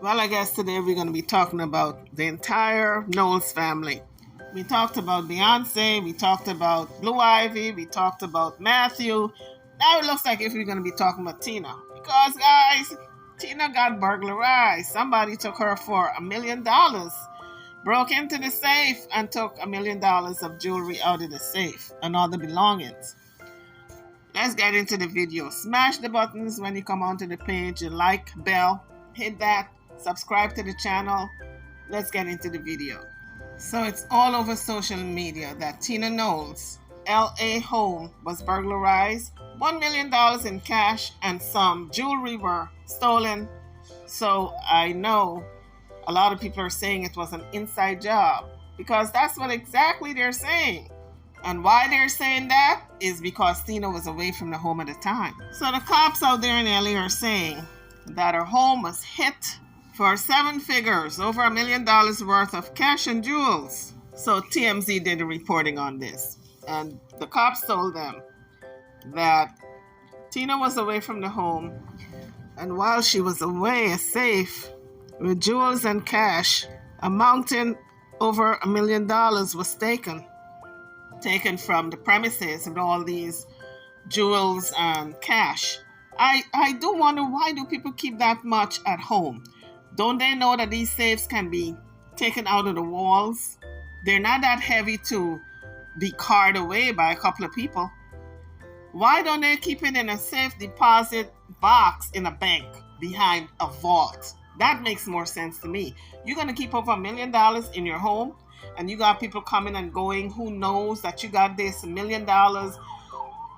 Well, I guess today we're going to be talking about the entire Knowles family. We talked about Beyonce, we talked about Blue Ivy, we talked about Matthew. Now it looks like if we're going to be talking about Tina. Because, guys, Tina got burglarized. Somebody took her for $1 million, broke into the safe, and took $1 million of jewelry out of the safe and all the belongings. Let's get into the video. Smash the buttons when you come onto the page, the like bell, hit that, subscribe to the channel. Let's get into the video. So it's all over social media that Tina Knowles' LA home was burglarized, $1 million in cash and some jewelry were stolen. So I know a lot of people are saying it was an inside job because that's what exactly they're saying. And why they're saying that is because Tina was away from the home at the time. So the cops out there in LA are saying that her home was hit for 7 figures, over $1 million worth of cash and jewels. So TMZ did a reporting on this. And the cops told them that Tina was away from the home. And while she was away, a safe with jewels and cash amounting over $1 million was taken from the premises with all these jewels and cash. I do wonder, why do people keep that much at home? Don't they know that these safes can be taken out of the walls? They're not that heavy to be carried away by a couple of people. Why don't they keep it in a safe deposit box in a bank behind a vault? That makes more sense to me. You're going to keep over $1 million in your home, and you got people coming and going. Who knows that you got this $1 million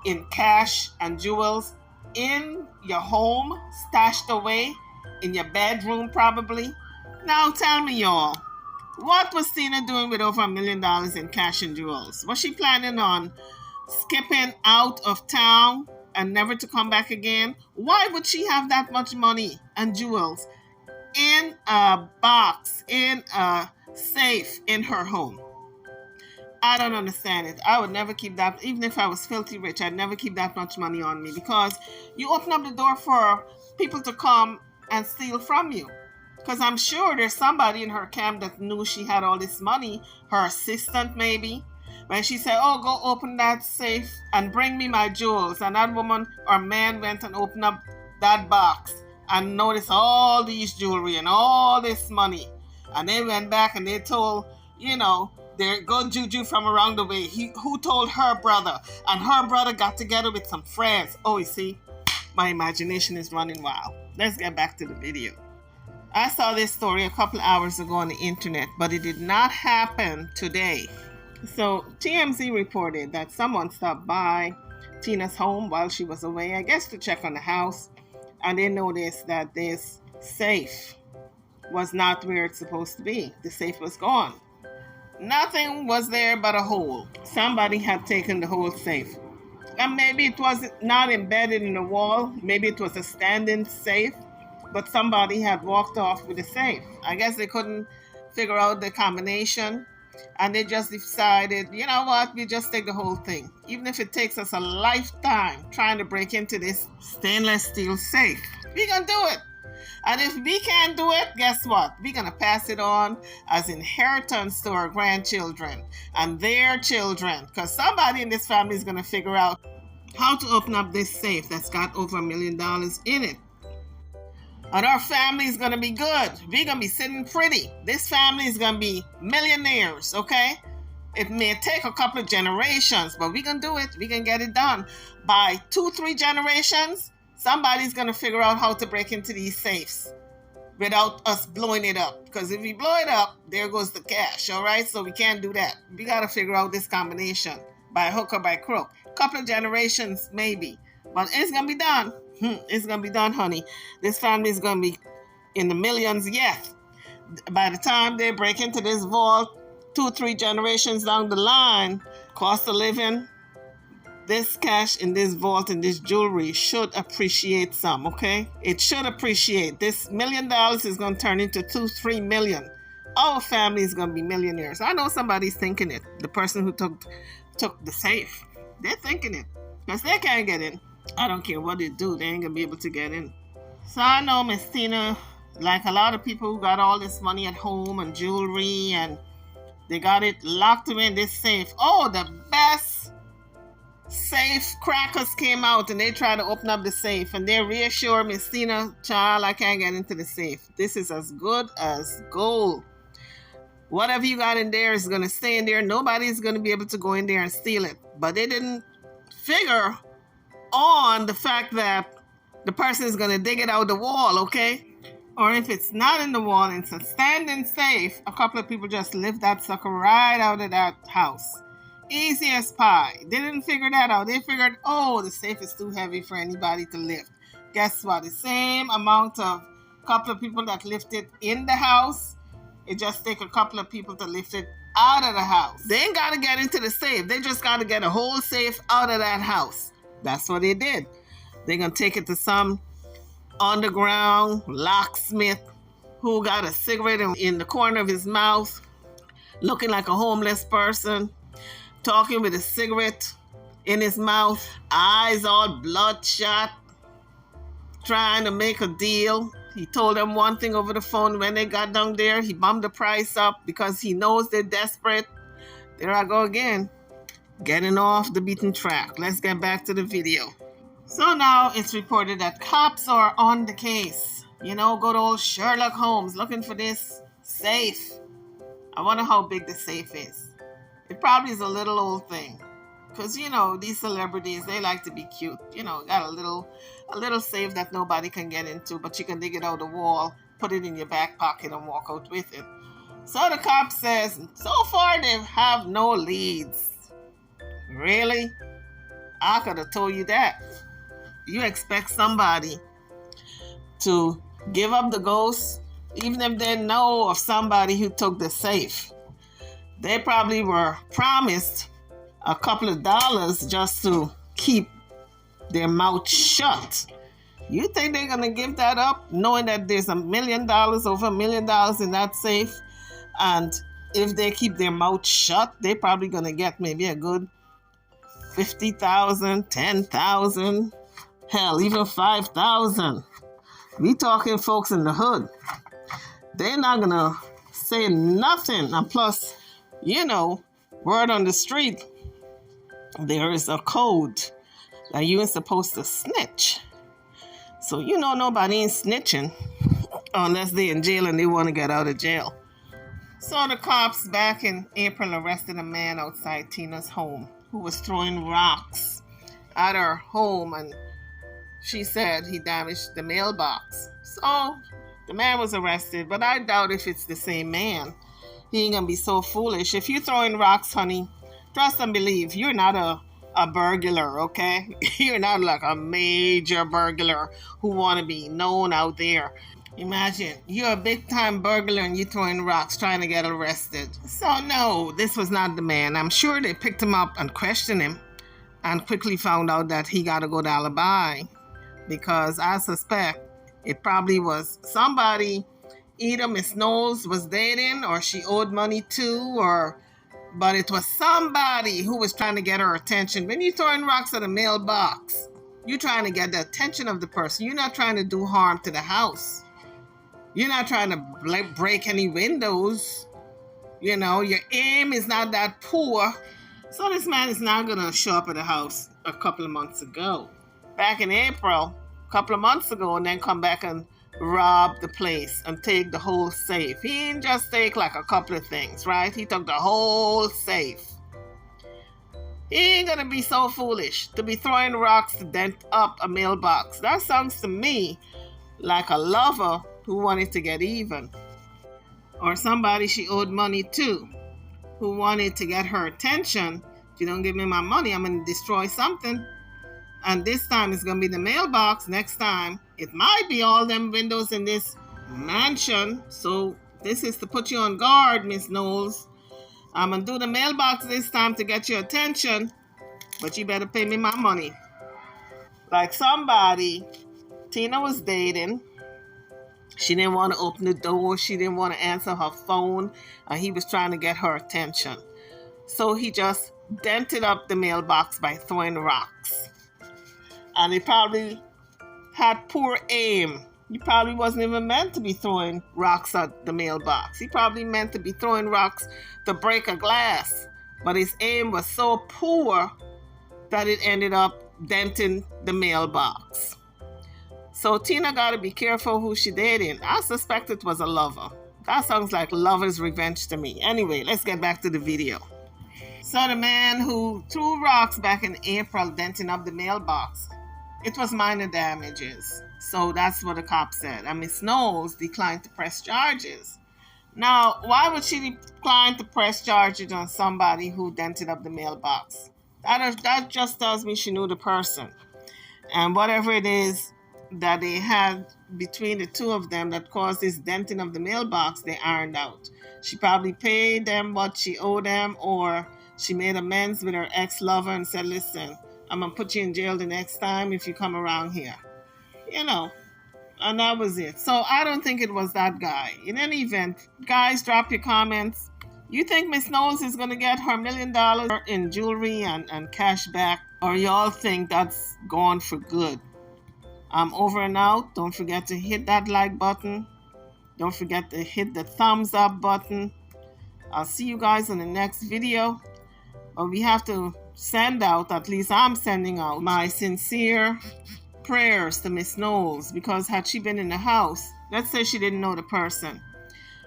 in cash and jewels in your home, stashed away in your bedroom probably? Now tell me, y'all, what was Tina doing with over $1 million in cash and jewels? Was she planning on skipping out of town and never to come back again? Why would she have that much money and jewels in a box, in a safe in her home? I don't understand it. I would never keep that. Even if I was filthy rich, I'd never keep that much money on me, because you open up the door for people to come and steal from you. Because I'm sure there's somebody in her camp that knew she had all this money, her assistant maybe, when she said, oh, go open that safe and bring me my jewels. And that woman or man went and opened up that box and noticed all these jewelry and all this money. And they went back and they told, their good juju from around the way, who told her brother, and her brother got together with some friends. Oh, you see, my imagination is running wild. Let's get back to the video. I saw this story a couple hours ago on the internet, but it did not happen today. So TMZ reported that someone stopped by Tina's home while she was away, I guess to check on the house, and they noticed that this safe was not where it's supposed to be. The safe was gone. Nothing was there but a hole. Somebody had taken the whole safe. And maybe it was not embedded in the wall. Maybe it was a standing safe, but somebody had walked off with the safe. I guess they couldn't figure out the combination, and they just decided, you know what, we just take the whole thing. Even if it takes us a lifetime trying to break into this stainless steel safe, we're going to do it. And if we can't do it, guess what? We're going to pass it on as inheritance to our grandchildren and their children, because somebody in this family is going to figure out how to open up this safe that's got over $1 million in it. And our family is going to be good. We're going to be sitting pretty. This family is going to be millionaires, okay? It may take a couple of generations, but we're going to do it. We're going to get it done. By 2-3 generations, somebody's going to figure out how to break into these safes without us blowing it up. Because if we blow it up, there goes the cash, all right? So we can't do that. We got to figure out this combination by hook or by crook. Couple of generations, maybe. But it's going to be done. It's going to be done, honey. This family is going to be in the millions yet. By the time they break into this vault, 2-3 generations down the line, cost of living, this cash in this vault and this jewelry should appreciate some, okay? It should appreciate. This $1 million is going to turn into 2-3 million. Our family is going to be millionaires. I know somebody's thinking it. The person who took the safe. They're thinking it. Because they can't get in. I don't care what they do. They ain't going to be able to get in. So I know Miss Tina Like a lot of people who got all this money at home and jewelry, and they got it locked away in this safe. Oh, the best safe crackers came out and they tried to open up the safe, and they reassured Miss Tina, child, I can't get into the safe. This is as good as gold. Whatever you got in there is going to stay in there. Nobody's going to be able to go in there and steal it. But they didn't figure on the fact that the person is going to dig it out the wall, okay? Or if it's not in the wall, it's a standing safe, a couple of people just lift that sucker right out of that house. Easy as pie. They didn't figure that out. They figured, oh, the safe is too heavy for anybody to lift. Guess what? The same amount of couple of people that lift it in the house, it just take a couple of people to lift it out of the house. They ain't got to get into the safe. They just got to get a whole safe out of that house. That's what they did. They're going to take it to some underground locksmith who got a cigarette in the corner of his mouth, looking like a homeless person, talking with a cigarette in his mouth, eyes all bloodshot, trying to make a deal. He told them one thing over the phone. When they got down there, he bumped the price up because he knows they're desperate. There I go again, getting off the beaten track. Let's get back to the video. So now it's reported that cops are on the case. You know, good old Sherlock Holmes looking for this safe. I wonder how big the safe is. It probably is a little old thing. Because, you know, these celebrities, they like to be cute. You know, got a little safe that nobody can get into, but you can dig it out the wall, put it in your back pocket and walk out with it. So the cop says, so far they have no leads. Really? I could have told you that. You expect somebody to give up the ghost, even if they know of somebody who took the safe. They probably were promised a couple of dollars just to keep their mouth shut. You think they're going to give that up, knowing that there's $1 million, over $1 million in that safe? And if they keep their mouth shut, they're probably going to get maybe a good $50,000, $10,000, hell, even $5,000. We talking folks in the hood. They're not going to say nothing. And plus, you know, word on the street, there is a code that you ain't supposed to snitch. So you know nobody ain't snitching unless they're in jail and they want to get out of jail. So the cops back in April arrested a man outside Tina's home who was throwing rocks at her home, and she said he damaged the mailbox. So the man was arrested, but I doubt if it's the same man. He ain't gonna be so foolish. If you're throwing rocks, honey, trust and believe, you're not a burglar, okay? You're not like a major burglar who want to be known out there. Imagine, you're a big-time burglar and you're throwing rocks trying to get arrested. So no, this was not the man. I'm sure they picked him up and questioned him and quickly found out that he got a good alibi, because I suspect it probably was somebody either Miss Knowles was dating or she owed money to, but it was somebody who was trying to get her attention. When you're throwing rocks at a mailbox, you're trying to get the attention of the person. You're not trying to do harm to the house. You're not trying to break any windows. You know, your aim is not that poor. So this man is not going to show up at the house a couple of months ago. Back in April, a couple of months ago, and then come back and rob the place and take the whole safe. He didn't just take like a couple of things, right? He took the whole safe. He ain't going to be so foolish to be throwing rocks to dent up a mailbox. That sounds to me like a lover who wanted to get even, or somebody she owed money to who wanted to get her attention. If you don't give me my money, I'm going to destroy something. And this time it's going to be the mailbox. Next time it might be all them windows in this mansion. So this is to put you on guard, Miss Knowles. I'm going to do the mailbox this time to get your attention, but you better pay me my money. Like somebody Tina was dating. She didn't want to open the door. She didn't want to answer her phone. He was trying to get her attention. So he just dented up the mailbox by throwing rocks. And he probably had poor aim He probably wasn't even meant to be throwing rocks at the mailbox. He probably meant to be throwing rocks to break a glass. But his aim was so poor that it ended up denting the mailbox. So Tina got to be careful who she dating. I suspect it was a lover. That sounds like lover's revenge to me. Anyway, let's get back to the video. So the man who threw rocks back in April denting up the mailbox, it was minor damages. So that's what the cop said. And Miss Knowles declined to press charges. Now, why would she decline to press charges on somebody who dented up the mailbox? That just tells me she knew the person. And whatever it is that they had between the two of them that caused this denting of the mailbox, they ironed out. She probably paid them what she owed them, or she made amends with her ex-lover and said, listen, I'm going to put you in jail the next time if you come around here. You know, and that was it. So I don't think it was that guy. In any event, guys, drop your comments. You think Miss Knowles is going to get her $1 million in jewelry and cash back? Or y'all think that's gone for good? I'm over and out. Don't forget to hit that like button. Don't forget to hit the thumbs up button. I'll see you guys in the next video. But we have to send out, at least I'm sending out, my sincere prayers to Miss Knowles, because had she been in the house, let's say she didn't know the person,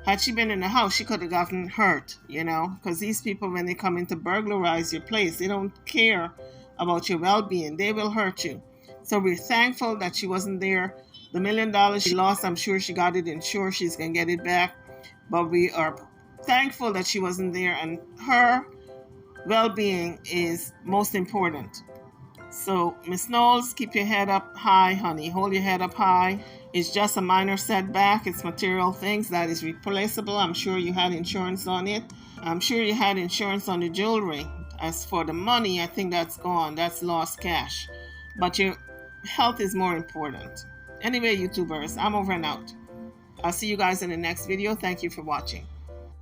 had she been in the house, she could have gotten hurt, you know, because these people, when they come in to burglarize your place, they don't care about your well-being. They will hurt you. So we're thankful that she wasn't there. The $1 million she lost, I'm sure she got it insured. She's going to get it back. But we are thankful that she wasn't there, and her well-being is most important. So, Miss Knowles, keep your head up high, honey. Hold your head up high. It's just a minor setback. It's material things that is replaceable. I'm sure you had insurance on it. I'm sure you had insurance on the jewelry. As for the money, I think that's gone. That's lost cash. But your health is more important. Anyway, YouTubers, I'm over and out. I'll see you guys in the next video. Thank you for watching.